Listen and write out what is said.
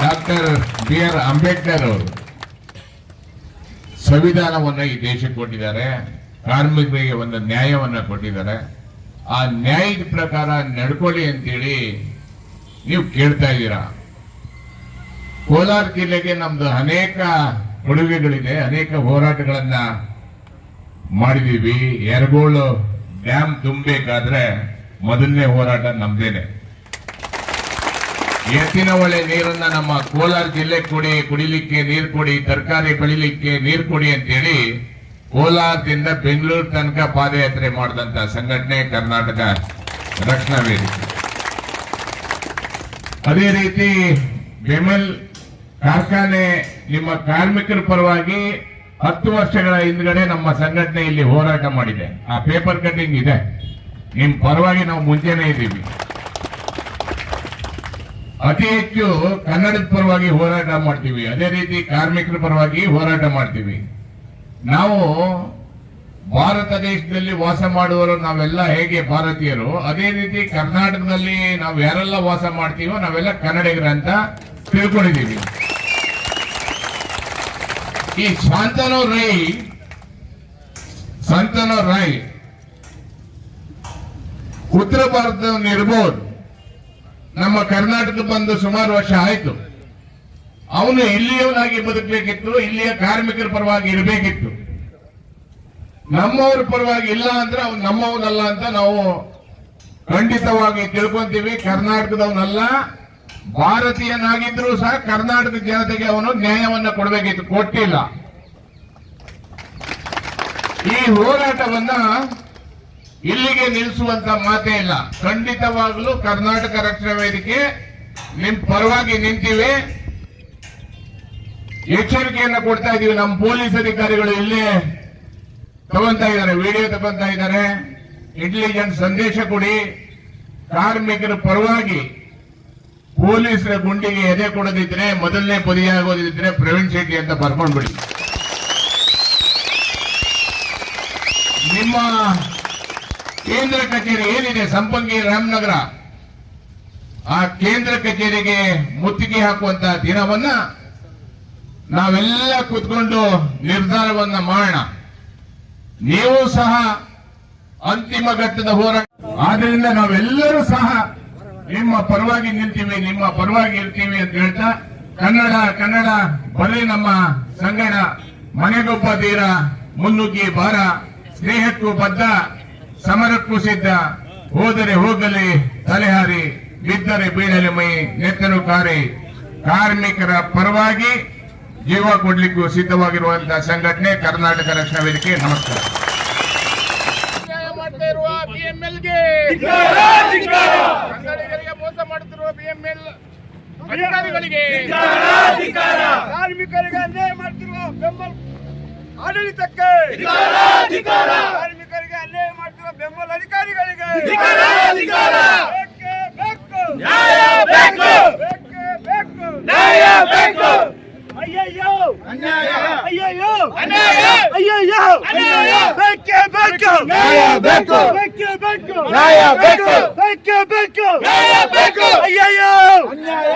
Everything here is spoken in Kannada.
ಡಾಕ್ಟರ್ BR ಅಂಬೇಡ್ಕರ್ ಅವರು ಸಂವಿಧಾನವನ್ನು ಈ ದೇಶಕ್ಕೆ ಕೊಟ್ಟಿದ್ದಾರೆ, ಕಾರ್ಮಿಕರಿಗೆ ಒಂದು ನ್ಯಾಯವನ್ನ ಕೊಟ್ಟಿದ್ದಾರೆ. ಆ ನ್ಯಾಯದ ಪ್ರಕಾರ ನಡ್ಕೊಳ್ಳಿ ಅಂತೇಳಿ ನೀವು ಕೇಳ್ತಾ ಇದ್ದೀರಾ. ಕೋಲಾರ ಜಿಲ್ಲೆಗೆ ನಮ್ದು ಅನೇಕ ಕೊಡುಗೆಗಳಿದೆ, ಅನೇಕ ಹೋರಾಟಗಳನ್ನ ಮಾಡಿದೀವಿ. ಯರಗೋಳು ಡ್ಯಾಮ್ ತುಂಬಬೇಕಾದ್ರೆ ಮೊದಲನೇ ಹೋರಾಟ ನಮ್ದೇನೆ. ಎತ್ತಿನ ಹೊಳೆ ನೀರನ್ನ ನಮ್ಮ ಕೋಲಾರ ಜಿಲ್ಲೆ ಕೊಡಿ, ಕುಡಿಲಿಕ್ಕೆ ನೀರು ಕೊಡಿ, ತರಕಾರಿ ಬೆಳಿಲಿಕ್ಕೆ ನೀರು ಕೊಡಿ ಅಂತೇಳಿ ಕೋಲಾರದಿಂದ ಬೆಂಗಳೂರು ತನಕ ಪಾದಯಾತ್ರೆ ಮಾಡಿದಂತ ಸಂಘಟನೆ ಕರ್ನಾಟಕ ರಕ್ಷಣಾ ವೇದಿಕೆ. ಅದೇ ರೀತಿ ಬೆಮೆಲ್ ಕಾರ್ಖಾನೆ ನಿಮ್ಮ ಕಾರ್ಮಿಕರ ಪರವಾಗಿ 10 ವರ್ಷಗಳ ಹಿಂದ್ಗಡೆ ನಮ್ಮ ಸಂಘಟನೆ ಇಲ್ಲಿ ಹೋರಾಟ ಮಾಡಿದೆ. ಆ ಪೇಪರ್ ಕಟಿಂಗ್ ಇದೆ, ನಿಮ್ ಪರವಾಗಿ ನಾವು ಮುಂಚೆನೆ ಇದ್ದೀವಿ. ಅತಿ ಹೆಚ್ಚು ಕನ್ನಡದ ಪರವಾಗಿ ಹೋರಾಟ ಮಾಡ್ತೀವಿ, ಅದೇ ರೀತಿ ಕಾರ್ಮಿಕರ ಪರವಾಗಿ ಹೋರಾಟ ಮಾಡ್ತೀವಿ. ನಾವು ಭಾರತ ದೇಶದಲ್ಲಿ ವಾಸ ಮಾಡುವವರು ನಾವೆಲ್ಲ ಹೇಗೆ ಭಾರತೀಯರು, ಅದೇ ರೀತಿ ಕರ್ನಾಟಕದಲ್ಲಿ ನಾವು ಯಾರೆಲ್ಲ ವಾಸ ಮಾಡ್ತೀವೋ ನಾವೆಲ್ಲ ಕನ್ನಡಿಗರಂತ ತಿಳ್ಕೊಂಡಿದ್ದೀವಿ. ಈ ಶಾಂತನು ರೈ ಉತ್ತರ ಭಾರತದವನಿರ್ಬೋದು, ನಮ್ಮ ಕರ್ನಾಟಕ ಬಂದು ಸುಮಾರು ವರ್ಷ ಆಯ್ತು. ಅವನು ಇಲ್ಲಿಯವನಾಗಿ ಬದುಕಬೇಕಿತ್ತು, ಇಲ್ಲಿಯ ಕಾರ್ಮಿಕರ ಪರವಾಗಿ ಇರಬೇಕಿತ್ತು. ನಮ್ಮವ್ರ ಪರವಾಗಿ ಇಲ್ಲ ಅಂದ್ರೆ ಅವ್ನು ನಮ್ಮವನಲ್ಲ ಅಂತ ನಾವು ಖಂಡಿತವಾಗಿ ತಿಳ್ಕೊಂತೀವಿ. ಕರ್ನಾಟಕದವನಲ್ಲ, ಭಾರತೀಯನಾಗಿದ್ರು ಸಹ ಕರ್ನಾಟಕ ಜನತೆಗೆ ಅವನು ನ್ಯಾಯವನ್ನ ಕೊಡಬೇಕಿತ್ತು, ಕೊಟ್ಟಿಲ್ಲ. ಈ ಹೋರಾಟವನ್ನ ಇಲ್ಲಿಗೆ ನಿಲ್ಲಿಸುವಂತ ಮಾತೇ ಇಲ್ಲ. ಖಂಡಿತವಾಗಲೂ ಕರ್ನಾಟಕ ರಕ್ಷಣಾ ವೇದಿಕೆ ನಿಮ್ ಪರವಾಗಿ ನಿಂತಿವೆ, ಎಚ್ಚರಿಕೆಯನ್ನ ಕೊಡ್ತಾ ಇದೀವಿ. ನಮ್ಮ ಪೊಲೀಸ್ ಅಧಿಕಾರಿಗಳು ಇಲ್ಲೇ ತಗೊಂತಾ ಇದ್ದಾರೆ, ವಿಡಿಯೋ ತಗೊಂತಾ ಇದ್ದಾರೆ. ಇಂಟೆಲಿಜೆನ್ಸ್ ಸಂದೇಶ ಕೊಡಿ, ಕಾರ್ಮಿಕರ ಪರವಾಗಿ ಪೊಲೀಸರ ಗುಂಡಿಗೆ ಎದೆ ಕೊಡದಿದ್ರೆ, ಮೊದಲನೇ ಬದಿಯಾಗೋದಿದ್ರೆ ಪ್ರವೀಣ್ ಶೆಟ್ಟಿ ಅಂತ ಬರ್ಕೊಂಡ್ಬಿಡಿ. ನಿಮ್ಮ ಕೇಂದ್ರ ಕಚೇರಿ ಏನಿದೆ ಸಂಪಂಗಿ ರಾಮನಗರ, ಆ ಕೇಂದ್ರ ಕಚೇರಿಗೆ ಮುತ್ತಿಗೆ ಹಾಕುವಂತ ದಿನವನ್ನ ನಾವೆಲ್ಲ ಕೂತ್ಕೊಂಡು ನಿರ್ಧಾರವನ್ನ ಮಾಡೋಣ. ನೀವು ಸಹ ಅಂತಿಮ ಘಟ್ಟದ ಹೋರಾಟ, ಆದ್ರಿಂದ ನಾವೆಲ್ಲರೂ ಸಹ ನಿಮ್ಮ ಪರವಾಗಿ ನಿಲ್ತೀವಿ, ನಿಮ್ಮ ಪರವಾಗಿ ಇರ್ತೀವಿ ಅಂತ ಹೇಳ್ತಾ, ಕನ್ನಡ ಬರೀ ನಮ್ಮ ಸಂಗಡ, ಮನೆಗೊಬ್ಬ ತೀರ, ಮುನ್ನುಗ್ಗಿ ಬಾರ, ಸ್ನೇಹಕ್ಕೂ ಬದ್ಧ, ಸಮರಕ್ಕೂ ಸಿದ್ಧ, ಹೋದರೆ ಹೋಗಲಿ ತಲೆಹಾರಿ, ಬಿದ್ದರೆ ಬೀಳಲಿ ಮೈ, ನೆತ್ತರು ಕಾರಿ, ಕಾರ್ಮಿಕರ ಪರವಾಗಿ ಜೀವ ಕೊಡ್ಲಿಕ್ಕೂ ಸಿದ್ಧವಾಗಿರುವಂತಹ ಸಂಘಟನೆ ಕರ್ನಾಟಕ ರಕ್ಷಣಾ ವೇದಿಕೆ. ನಮಸ್ಕಾರ. ಕನ್ನಡಿಗರಿಗೆ ಮೋಸ ಮಾಡುತ್ತಿರುವ BML ಅಧಿಕಾರಿಗಳಿಗೆ, ಕಾರ್ಮಿಕರಿಗೆ ಅನ್ಯಾಯ ಮಾಡುತ್ತಿರುವ ಬೆಂಬಲ ಆಡಳಿತಕ್ಕೆ, ಕಾರ್ಮಿಕರಿಗೆ ಅನ್ಯಾಯ ಮಾಡುತ್ತಿರುವ ಬೆಂಬಲ ಅಧಿಕಾರಿಗಳಿಗೆ ಬೇಕೇ ಬೇಕು, ನ್ಯಾಯ ಬೇಕು, ಬೇಕೇ ಬೇಕು, ನ್ಯಾಯ ಬೇಕು. ಅಯ್ಯಯ್ಯೋ ಅನ್ಯಾಯ, ಅಯ್ಯಯ್ಯೋ ಅನ್ಯಾಯ, ಅಯ್ಯಯ್ಯೋ ಅನ್ಯಾಯ, ಬೇಕೇ ಬೇಕು, ನ್ಯಾಯ ಬೇಕು, ಬೇಕೇ ಬೇಕು, ನ್ಯಾಯ ಬೇಕು, ಬೇಕೇ ಬೇಕು, ನ್ಯಾಯ ಬೇಕು, ಅಯ್ಯಯ್ಯೋ ಅನ್ಯಾಯ.